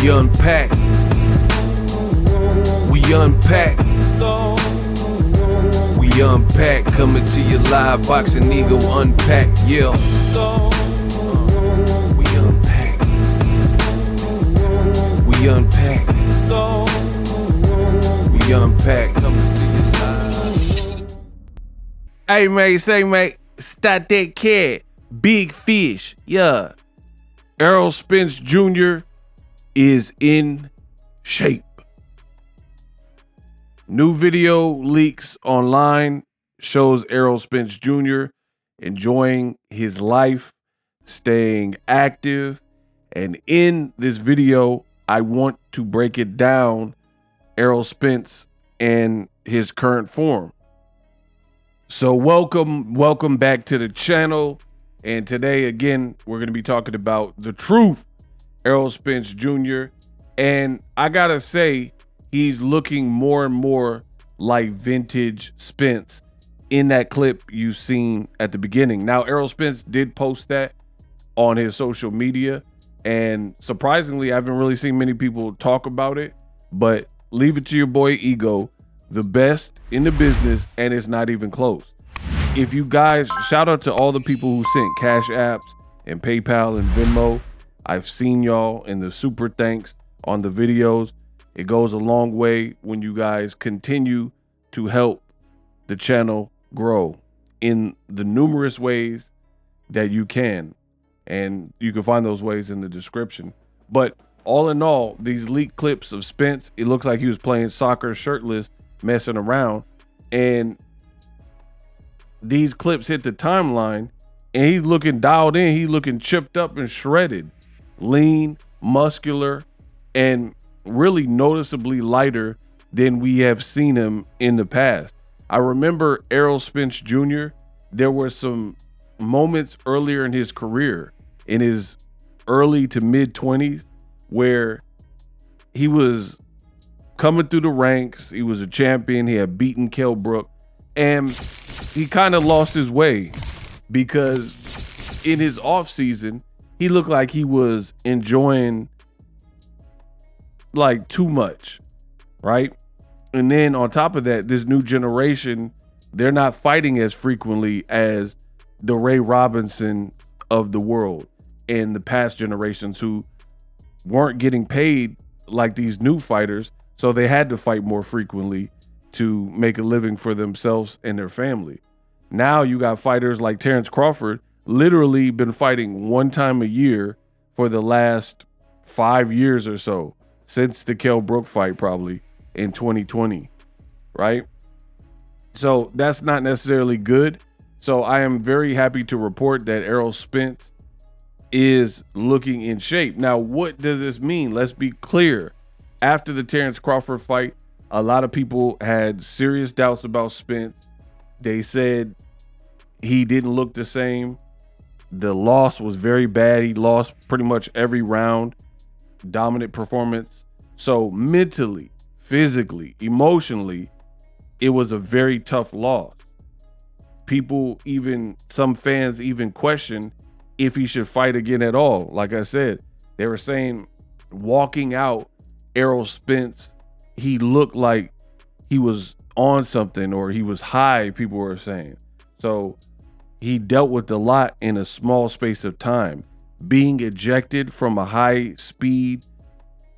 We unpack. We unpack. We unpack. Coming to you live. Boxing Ego unpack. Yeah. We unpack. We unpack. We unpack. Coming to you live. Hey, mate. Say, mate. Stop that cat. Big fish. Yeah. Errol Spence Jr. is in shape. New video leaks online shows Errol Spence Jr. enjoying his life, staying active, and in this video, I want to break it down, Errol Spence and his current form. So welcome back to the channel. And today, again, we're going to be talking about the truth, Errol Spence Jr. And I got to say, he's looking more and more like vintage Spence in that clip you've seen at the beginning. Now, Errol Spence did post that on his social media. And surprisingly, I haven't really seen many people talk about it. But leave it to your boy Ego, the best in the business, and it's not even close. If you guys, shout out to all the people who sent Cash Apps and PayPal and Venmo. I've seen y'all in the super thanks on the videos. It goes a long way when you guys continue to help the channel grow in the numerous ways that you can. And you can find those ways in the description. But all in all, these leaked clips of Spence, it looks like he was playing soccer shirtless, messing around. And these clips hit the timeline and he's looking dialed in. He's looking chipped up and shredded, lean, muscular, and really noticeably lighter than we have seen him in the past. I remember Errol Spence Jr. There were some moments earlier in his career, in his early to mid 20s, where he was coming through the ranks. He was a champion. He had beaten Kell Brook, and he kind of lost his way because in his off season, he looked like he was enjoying like too much, right? And then on top of that, this new generation, they're not fighting as frequently as the Ray Robinson of the world and the past generations who weren't getting paid like these new fighters. So they had to fight more frequently to make a living for themselves and their family. Now you got fighters like Terence Crawford, literally been fighting one time a year for the last 5 years or so, since the Kell Brook fight probably in 2020, right? So that's not necessarily good. So I am very happy to report that Errol Spence is looking in shape. Now, what does this mean? Let's be clear. After the Terence Crawford fight, a lot of people had serious doubts about Spence. They said he didn't look the same. The loss was very bad. He lost pretty much every round. Dominant performance. So mentally, physically, emotionally, it was a very tough loss. People, even some fans even questioned if he should fight again at all. Like I said, they were saying walking out, Errol Spence, he looked like he was on something or he was high, people were saying. So he dealt with a lot in a small space of time. Being ejected from a high-speed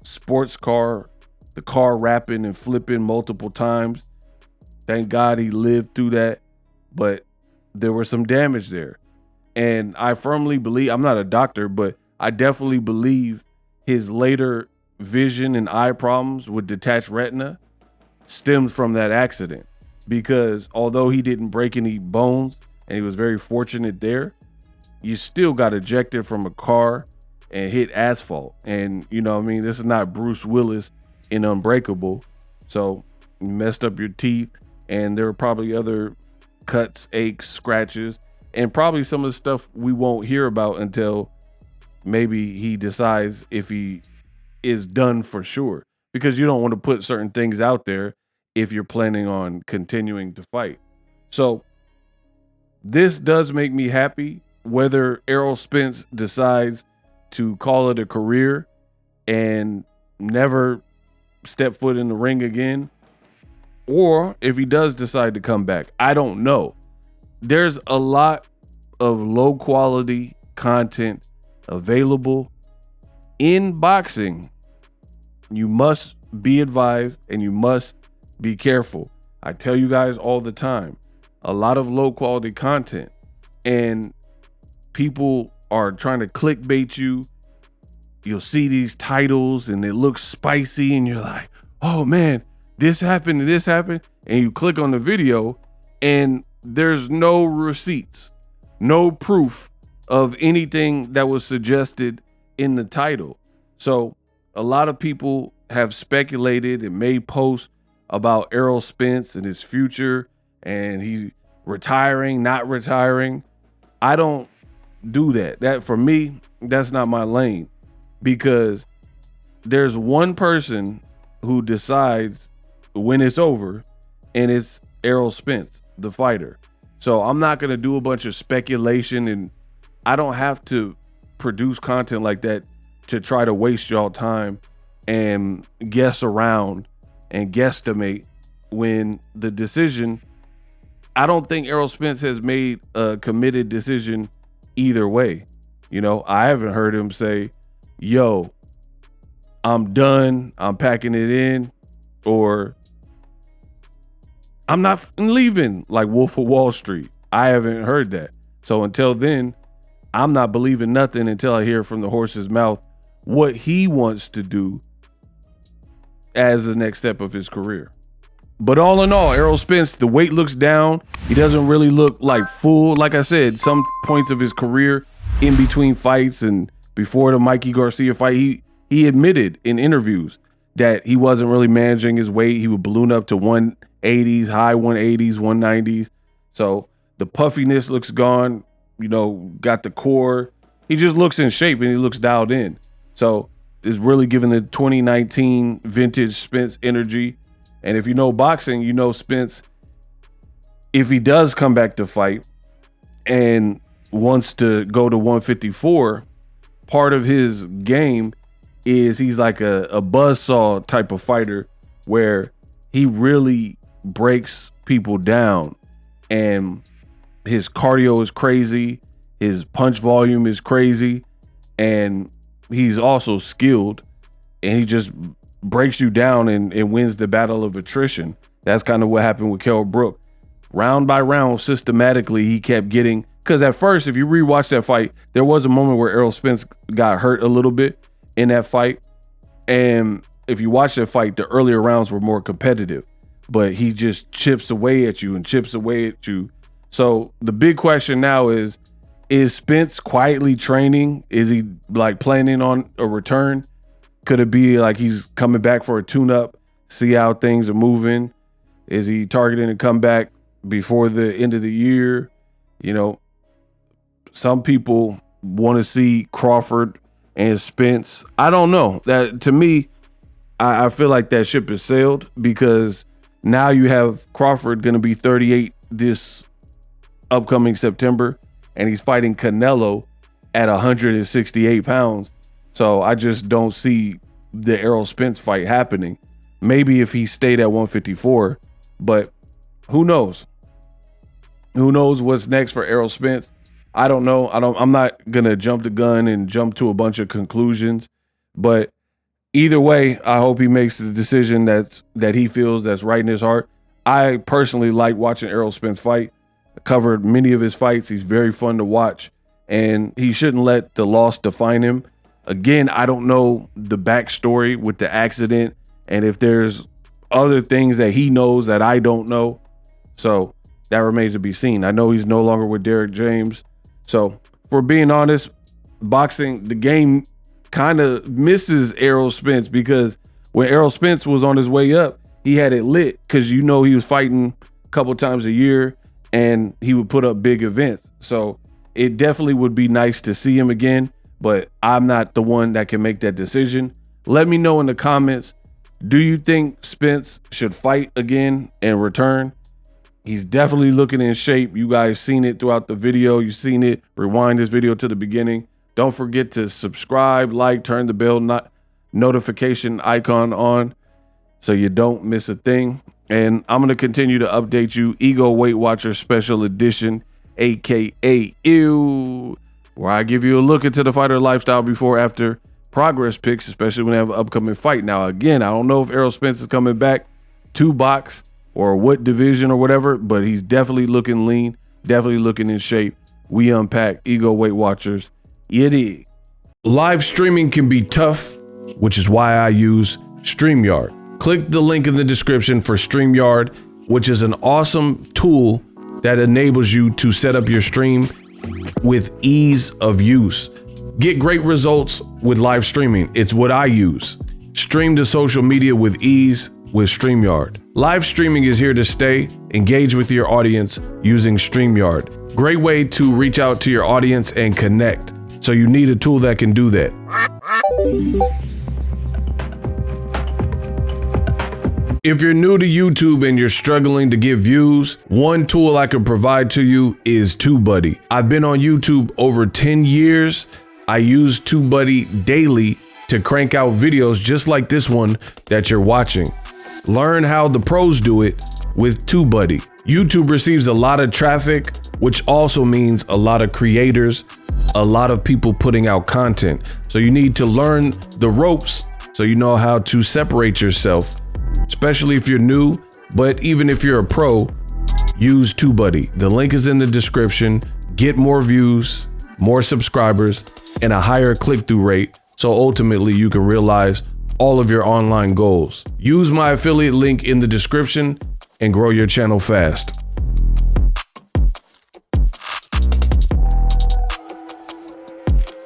sports car, the car rapping and flipping multiple times. Thank God he lived through that, but there was some damage there. And I firmly believe, I'm not a doctor, but I definitely believe his later vision and eye problems with detached retina stemmed from that accident, because although he didn't break any bones and he was very fortunate there, you still got ejected from a car and hit asphalt. And you know what I mean, this is not Bruce Willis in Unbreakable. So you messed up your teeth, and there were probably other cuts, aches, scratches, and probably some of the stuff we won't hear about until maybe he decides if he is done for sure, because you don't want to put certain things out there if you're planning on continuing to fight. So this does make me happy. Whether Errol Spence decides to call it a career and never step foot in the ring again, or if he does decide to come back. I don't know. There's a lot of low quality content available in boxing. You must be advised and you must be careful. I tell you guys all the time, a lot of low quality content, and people are trying to clickbait you. You'll see these titles and it looks spicy and you're like, oh man, this happened and this happened. And you click on the video and there's no receipts, no proof of anything that was suggested in the title. So a lot of people have speculated and made posts about Errol Spence and his future and he retiring, not retiring. I don't do that. That for me, that's not my lane, because there's one person who decides when it's over, and it's Errol Spence, the fighter. So I'm not going to do a bunch of speculation, and I don't have to produce content like that to try to waste y'all time and guess around and guesstimate when the decision, I don't think Errol Spence has made a committed decision either way. You know, I haven't heard him say, yo, I'm done, I'm packing it in, or I'm not leaving like Wolf of Wall Street. I haven't heard that. So until then, I'm not believing nothing until I hear from the horse's mouth what he wants to do as the next step of his career. But all in all, Errol Spence, the weight looks down. He doesn't really look like full. Like I said, some points of his career in between fights and before the Mikey Garcia fight, he admitted in interviews that he wasn't really managing his weight. He would balloon up to 180s, high 180s, 190s. So the puffiness looks gone, you know, got the core. He just looks in shape and he looks dialed in. So it's really giving the 2019 vintage Spence energy. And if you know boxing, you know Spence, if he does come back to fight and wants to go to 154, part of his game is he's like a buzzsaw type of fighter where he really breaks people down, and his cardio is crazy, his punch volume is crazy, and he's also skilled, and he just breaks you down and wins the battle of attrition. That's kind of what happened with Kell Brook. Round by round, systematically, he kept getting, because at first, if you rewatch that fight, there was a moment where Errol Spence got hurt a little bit in that fight. And if you watch that fight, the earlier rounds were more competitive, but he just chips away at you and chips away at you. So the big question now is Spence quietly training? Is he like planning on a return? Could it be like he's coming back for a tune-up, see how things are moving? Is he targeting to come back before the end of the year? You know, some people want to see Crawford and Spence. I don't know. That, to me, I feel like that ship is sailed, because now you have Crawford going to be 38 this upcoming September, and he's fighting Canelo at 168 pounds. So I just don't see the Errol Spence fight happening. Maybe if he stayed at 154, but who knows? Who knows what's next for Errol Spence? I don't know. I'm not going to jump the gun and jump to a bunch of conclusions, but either way, I hope he makes the decision that he feels that's right in his heart. I personally like watching Errol Spence fight. I covered many of his fights. He's very fun to watch, and he shouldn't let the loss define him. Again, I don't know the backstory with the accident and if there's other things that he knows that I don't know. So that remains to be seen. I know he's no longer with Derek James. So for being honest, boxing, the game kind of misses Errol Spence, because when Errol Spence was on his way up, he had it lit, because you know he was fighting a couple times a year and he would put up big events. So it definitely would be nice to see him again, but I'm not the one that can make that decision. Let me know in the comments, do you think Spence should fight again and return? He's definitely looking in shape. You guys seen it throughout the video. You've seen it. Rewind this video to the beginning. Don't forget to subscribe, like, turn the bell notification icon on so you don't miss a thing. And I'm going to continue to update you. Ego Weight Watcher Special Edition, aka EW, where I give you a look into the fighter lifestyle before after progress pics, especially when they have an upcoming fight. Now, again, I don't know if Errol Spence is coming back to box or what division or whatever, but he's definitely looking lean, definitely looking in shape. We unpack Ego Weight Watchers. It is. Live streaming can be tough, which is why I use StreamYard. Click the link in the description for StreamYard, which is an awesome tool that enables you to set up your stream with ease of use. Get great results with live streaming. It's what I use. Stream to social media with ease with StreamYard. Live streaming is here to stay. Engage with your audience using StreamYard. Great way to reach out to your audience and connect. So you need a tool that can do that. If you're new to YouTube and you're struggling to get views, one tool I can provide to you is TubeBuddy. I've been on YouTube over 10 years. I use TubeBuddy daily to crank out videos just like this one that you're watching. Learn how the pros do it with TubeBuddy. YouTube receives a lot of traffic, which also means a lot of creators, a lot of people putting out content. So you need to learn the ropes so you know how to separate yourself, especially if you're new, but even if you're a pro, use TubeBuddy. The link is in the description. Get more views, more subscribers, and a higher click-through rate, so ultimately you can realize all of your online goals. Use my affiliate link in the description and grow your channel fast.